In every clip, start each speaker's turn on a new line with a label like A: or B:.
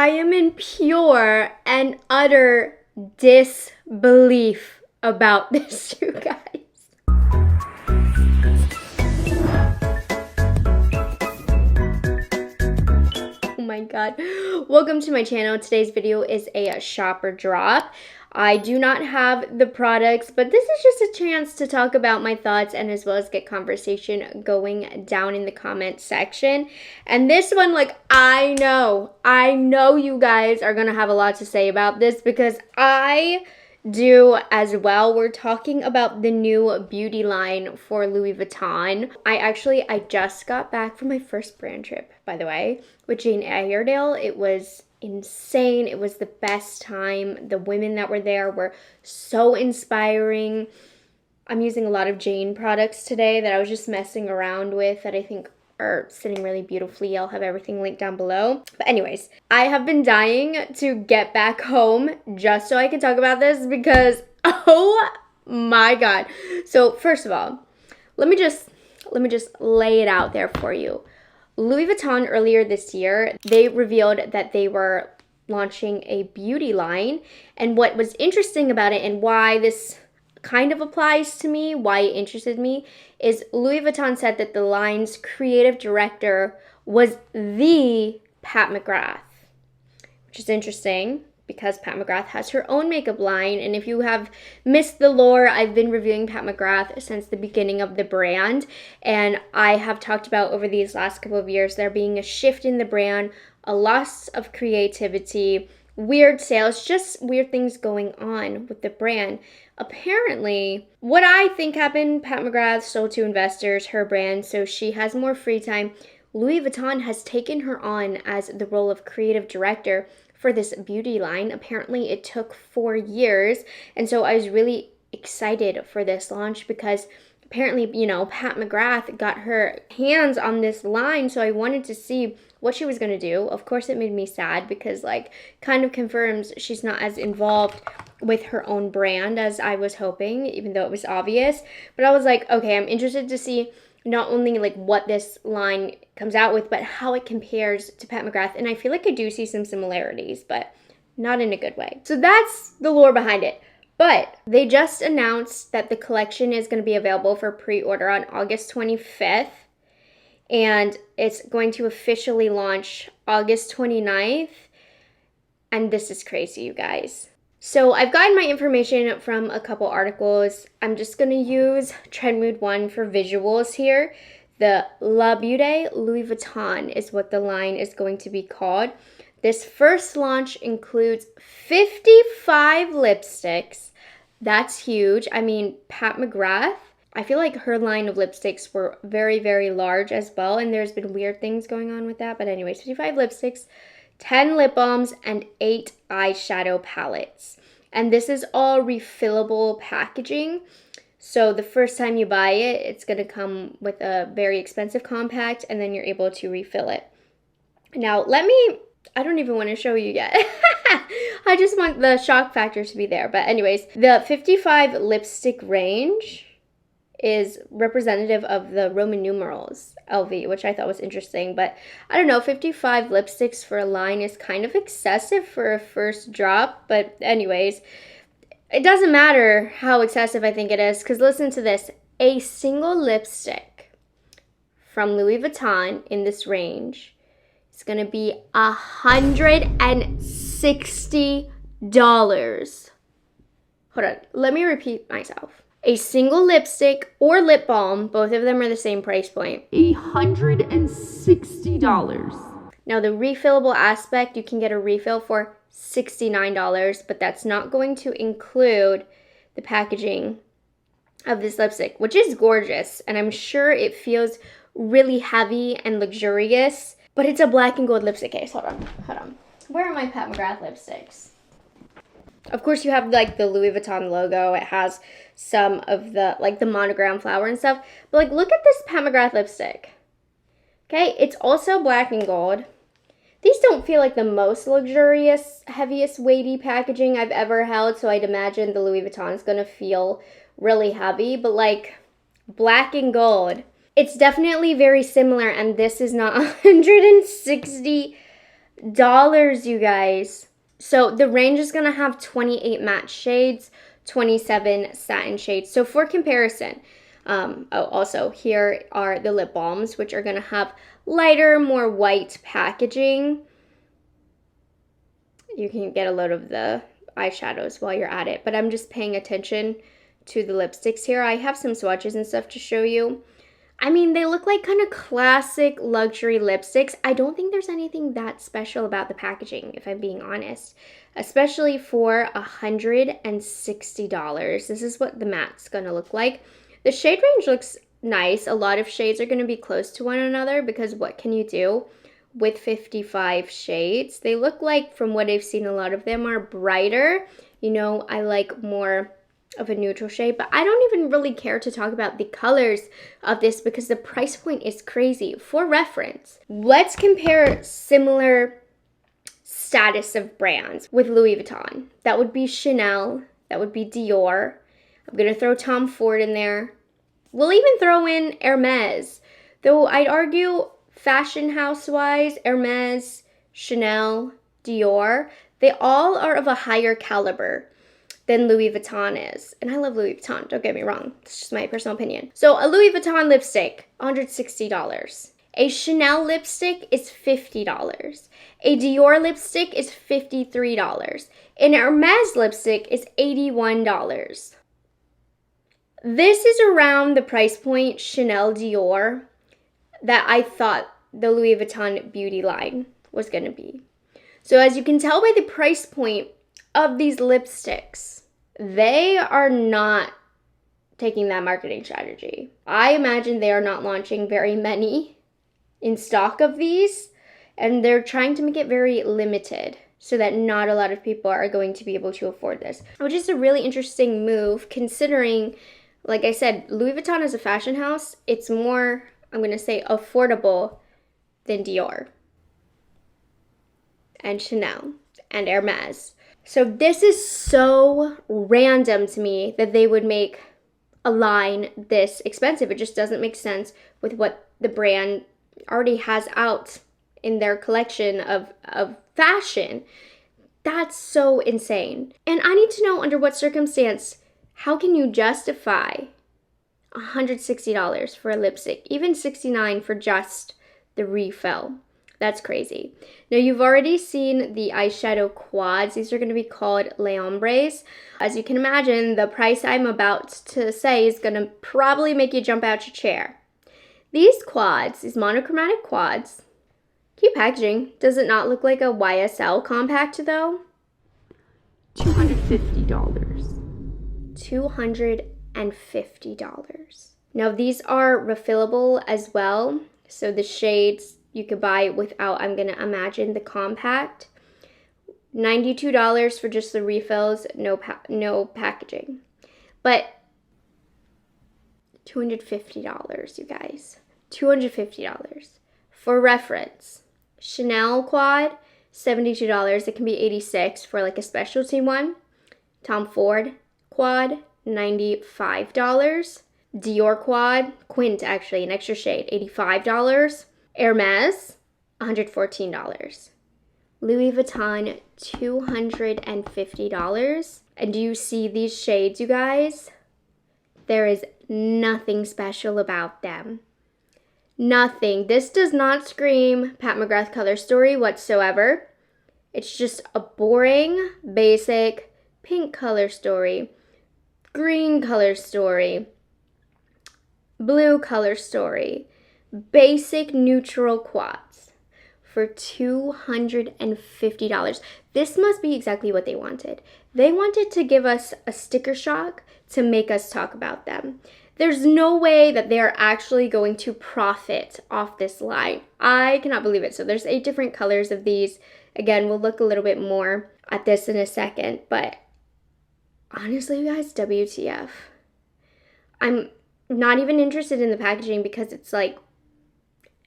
A: I am in pure and utter disbelief about this, you guys. Oh my god. Welcome to my channel. Today's video is a shopper drop. I do not have the products, but this is just a chance to talk about my thoughts and as well as get conversation going down in the comment section. And this one, like, I know you guys are gonna have a lot to say about this because I do as well. We're talking about the new beauty line for Louis Vuitton. I just got back from my first brand trip, by the way, with Jane Iredale. It was insane. It was the best time. The women that were there were so inspiring. I'm using a lot of Jane products today that I was just messing around with that I think are sitting really beautifully. I'll have everything linked down below. But anyways, I have been dying to get back home just so I can talk about this because, oh my god. So first of all, let me just lay it out there for you. Louis Vuitton earlier this year, they revealed that they were launching a beauty line. And what was interesting about it and why this kind of applies to me, why it interested me, is Louis Vuitton said that the line's creative director was the Pat McGrath, which is interesting because Pat McGrath has her own makeup line. And if you have missed the lore, I've been reviewing Pat McGrath since the beginning of the brand. And I have talked about over these last couple of years there being a shift in the brand, a loss of creativity, weird sales, just weird things going on with the brand. Apparently, what I think happened, Pat McGrath sold to investors her brand, so she has more free time. Louis Vuitton has taken her on as the role of creative director for this beauty line. Apparently it took 4 years, and so I was really excited for this launch because apparently, you know, Pat McGrath got her hands on this line, so I wanted to see what she was going to do. Of course, it made me sad because, like, kind of confirms she's not as involved with her own brand as I was hoping, even though it was obvious. But I was like, okay, I'm interested to see not only like what this line comes out with, but how it compares to Pat McGrath. And I feel like I do see some similarities, but not in a good way. So that's the lore behind it. But they just announced that the collection is going to be available for pre-order on August 25th. And it's going to officially launch August 29th. And this is crazy, you guys. So I've gotten my information from a couple articles. I'm just going to use Trendmood 1 for visuals here. The La Beauté Louis Vuitton is what the line is going to be called. This first launch includes 55 lipsticks. That's huge. I mean, Pat McGrath, I feel like her line of lipsticks were very, very large as well. And there's been weird things going on with that. But anyways, 55 lipsticks, 10 lip balms, and 8 eyeshadow palettes. And this is all refillable packaging. So the first time you buy it, it's going to come with a very expensive compact, and then you're able to refill it. Now, I don't even want to show you yet. I just want the shock factor to be there. But anyways, the 55 lipstick range is representative of the Roman numerals LV, which I thought was interesting. But I don't know, 55 lipsticks for a line is kind of excessive for a first drop. But anyways, it doesn't matter how excessive I think it is, because listen to this. A single lipstick from Louis Vuitton in this range is going to be $160. Hold on, let me repeat myself. A single lipstick or lip balm, both of them are the same price point, $160. Now the refillable aspect, you can get a refill for $69, but that's not going to include the packaging of this lipstick, which is gorgeous, and I'm sure it feels really heavy and luxurious, but it's a black and gold lipstick case. Hold on. Where are my Pat McGrath lipsticks? Of course, you have like the Louis Vuitton logo. It has some of the like the monogram flower and stuff. But like, look at this Pat McGrath lipstick. Okay, it's also black and gold. These don't feel like the most luxurious, heaviest, weighty packaging I've ever held. So I'd imagine the Louis Vuitton is gonna feel really heavy. But like, black and gold, it's definitely very similar. And this is not $160. you guys. So the range is going to have 28 matte shades, 27 satin shades. So for comparison, also here are the lip balms, which are going to have lighter, more white packaging. You can get a load of the eyeshadows while you're at it, but I'm just paying attention to the lipsticks here. I have some swatches and stuff to show you. I mean, they look like kind of classic luxury lipsticks. I don't think there's anything that special about the packaging, if I'm being honest, especially for $160. This is what the matte's gonna look like. The shade range looks nice. A lot of shades are gonna be close to one another because what can you do with 55 shades? They look like, from what I've seen, a lot of them are brighter. You know, I like more of a neutral shade, but I don't even really care to talk about the colors of this because the price point is crazy. For reference, let's compare similar status of brands with Louis Vuitton. That would be Chanel, that would be Dior. I'm gonna throw Tom Ford in there. We'll even throw in Hermes, though I'd argue fashion house wise, Hermes, Chanel, Dior, they all are of a higher caliber than Louis Vuitton is. And I love Louis Vuitton, don't get me wrong. It's just my personal opinion. So a Louis Vuitton lipstick, $160. A Chanel lipstick is $50. A Dior lipstick is $53. An Hermes lipstick is $81. This is around the price point Chanel Dior that I thought the Louis Vuitton beauty line was gonna be. So as you can tell by the price point of these lipsticks, they are not taking that marketing strategy. I imagine they are not launching very many in stock of these, and they're trying to make it very limited so that not a lot of people are going to be able to afford this, which is a really interesting move considering, like I said, Louis Vuitton is a fashion house. It's more, I'm going to say, affordable than Dior and Chanel and Hermes. So this is so random to me that they would make a line this expensive. It just doesn't make sense with what the brand already has out in their collection of fashion. That's so insane. And I need to know, under what circumstance, how can you justify $160 for a lipstick, even $69 for just the refill? That's crazy. Now, you've already seen the eyeshadow quads. These are going to be called Les Ombres. As you can imagine, the price I'm about to say is going to probably make you jump out your chair. These quads, these monochromatic quads, cute packaging. Does it not look like a YSL compact though? $250. $250. Now, these are refillable as well. So the shades you could buy without, I'm going to imagine, the compact. $92 for just the refills, no packaging. But $250, you guys. $250. For reference, Chanel quad, $72. It can be $86 for like a specialty one. Tom Ford quad, $95. Dior quad, Quint actually, an extra shade, $85. Hermes, $114. Louis Vuitton, $250. And do you see these shades, you guys? There is nothing special about them. Nothing. This does not scream Pat McGrath color story whatsoever. It's just a boring, basic pink color story, green color story, blue color story, basic neutral quads for $250. This must be exactly what they wanted. They wanted to give us a sticker shock to make us talk about them. There's no way that they're actually going to profit off this line. I cannot believe it. So there's 8 different colors of these. Again, we'll look a little bit more at this in a second, but honestly, you guys, WTF. I'm not even interested in the packaging because it's like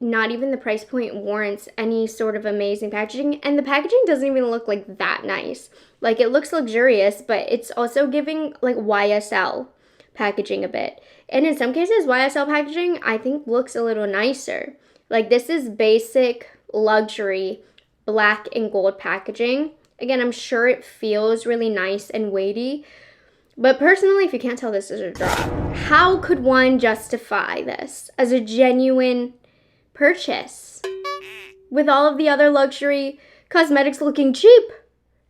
A: not even the price point warrants any sort of amazing packaging, and the packaging doesn't even look like that nice. Like, it looks luxurious, but it's also giving like YSL packaging a bit. And in some cases, YSL packaging I think looks a little nicer. Like, this is basic luxury black and gold packaging. Again, I'm sure it feels really nice and weighty, but personally, if you can't tell, this is a drop. How could one justify this as a genuine purchase with all of the other luxury cosmetics looking cheap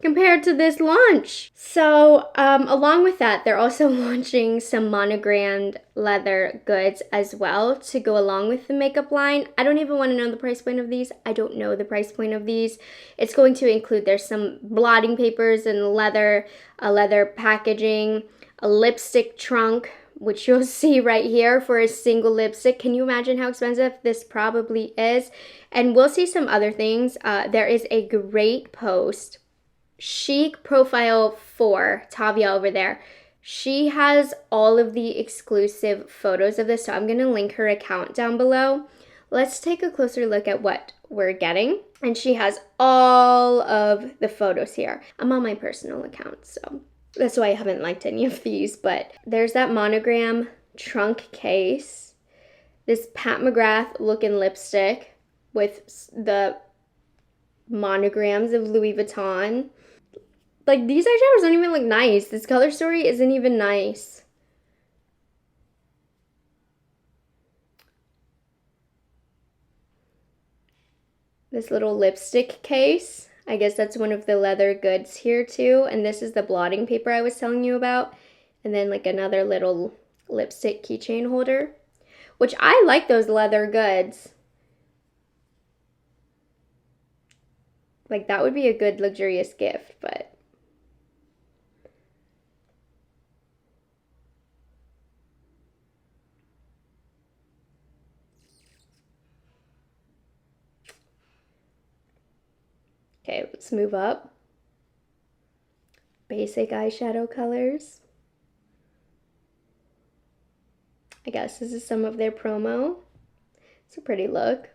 A: compared to this launch? So along with that, they're also launching some monogrammed leather goods as well to go along with the makeup line. I don't even want to know the price point of these. I don't know the price point of these. It's going to include, there's some blotting papers and leather, leather packaging, a lipstick trunk, which you'll see right here for a single lipstick. Can you imagine how expensive this probably is? And we'll see some other things. There is a great post, Chic Profile 4, Tavia over there. She has all of the exclusive photos of this, so I'm going to link her account down below. Let's take a closer look at what we're getting. And she has all of the photos here. I'm on my personal account, so that's why I haven't liked any of these, but there's that monogram trunk case, this Pat McGrath looking lipstick with the monograms of Louis Vuitton. Like, these eyeshadows don't even look nice. This color story isn't even nice. This little lipstick case. I guess that's one of the leather goods here too. And this is the blotting paper I was telling you about. And then like another little lipstick keychain holder, which I like those leather goods. Like, that would be a good luxurious gift, but okay, let's move up. Basic eyeshadow colors. I guess this is some of their promo. It's a pretty look.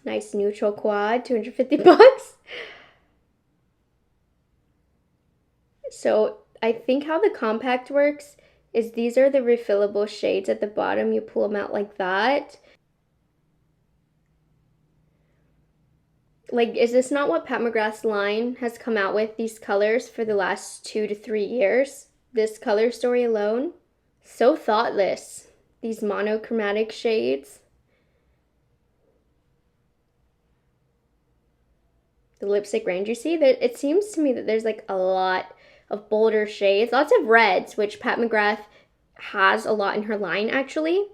A: Nice neutral quad, 250 bucks. So I think how the compact works is these are the refillable shades at the bottom. You pull them out like that. Like, is this not what Pat McGrath's line has come out with, these colors, for the last 2 to 3 years? This color story alone? So thoughtless. These monochromatic shades. The lipstick range, you see that it seems to me that there's like a lot of bolder shades, lots of reds, which Pat McGrath has a lot in her line actually.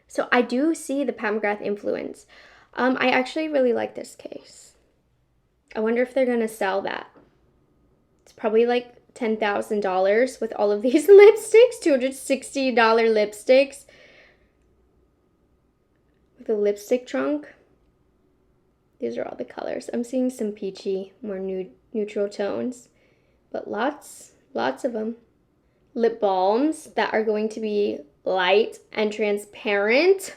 A: So I do see the Pat McGrath influence. I actually really like this case. I wonder if they're gonna sell that. It's probably like $10,000 with all of these lipsticks, $260 lipsticks with a lipstick trunk. These are all the colors. I'm seeing some peachy, more neutral tones, but lots of them. Lip balms that are going to be light and transparent.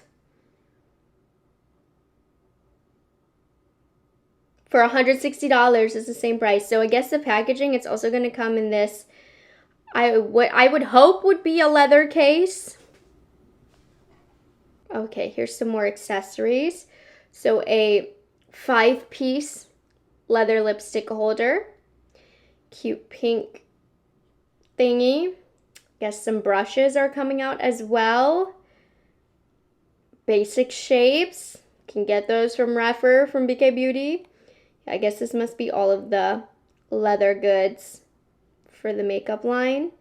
A: For $160 is the same price. So I guess the packaging, it's also going to come in this, what I would hope would be a leather case. Okay, here's some more accessories. So a 5-piece leather lipstick holder. Cute pink thingy. Guess some brushes are coming out as well. Basic shapes. Can get those from Rephr from BK Beauty. I guess this must be all of the leather goods for the makeup line.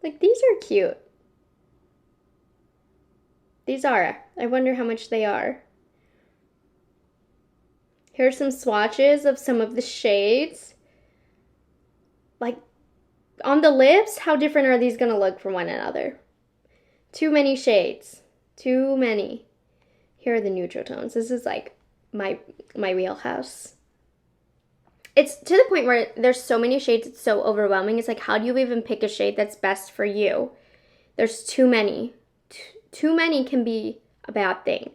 A: Like, these are cute. These are. I wonder how much they are. Here's some swatches of some of the shades. Like, on the lips, how different are these going to look from one another? Too many shades. Too many. Here are the neutral tones. This is like my wheelhouse. It's to the point where there's so many shades, it's so overwhelming. It's like, how do you even pick a shade that's best for you? There's too many. Too many can be a bad thing.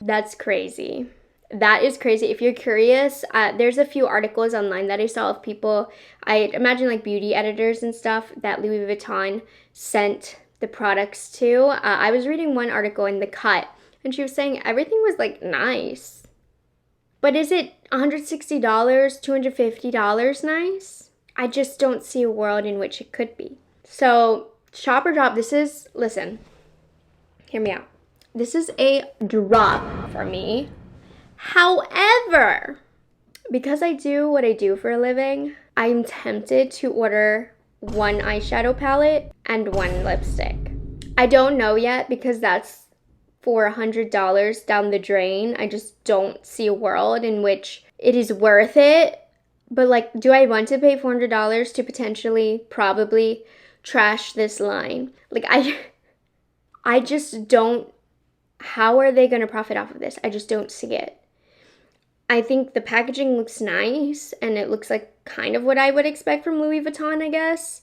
A: That's crazy. That is crazy. If you're curious, there's a few articles online that I saw of people, I imagine like beauty editors and stuff, that Louis Vuitton sent the products to. I was reading one article in The Cut, And she was saying everything was like nice. But is it $160, $250 nice? I just don't see a world in which it could be. So, shop or drop, this is, listen, hear me out. This is a drop for me. However, because I do what I do for a living, I'm tempted to order one eyeshadow palette and one lipstick. I don't know yet because that's for $100 down the drain. I just don't see a world in which it is worth it. But like, do I want to pay $400 to potentially, probably trash this line? Like, I just don't, how are they going to profit off of this? I just don't see it. I think the packaging looks nice and it looks like kind of what I would expect from Louis Vuitton, I guess.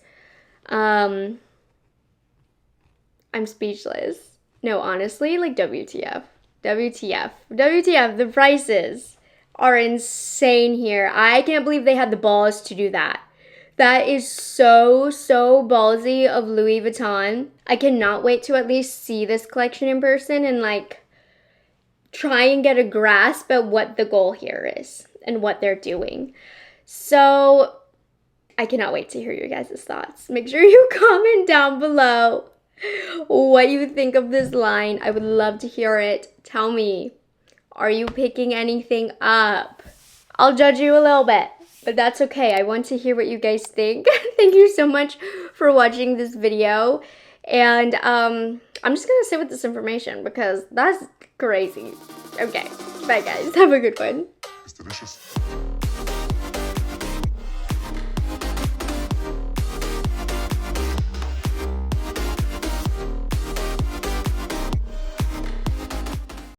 A: I'm speechless. No, honestly, like WTF. WTF, the prices are insane here. I can't believe they had the balls to do that. That is so ballsy of Louis Vuitton. I cannot wait to at least see this collection in person and like try and get a grasp at what the goal here is and what they're doing. So I cannot wait to hear your guys' thoughts. Make sure you comment down below what you think of this line. I would love to hear it. Tell me, are you picking anything up? I'll judge you a little bit, but that's okay. I want to hear what you guys think. Thank you so much for watching this video. And I'm just gonna sit with this information because that's crazy. Okay, bye guys. Have a good one.
B: It's delicious.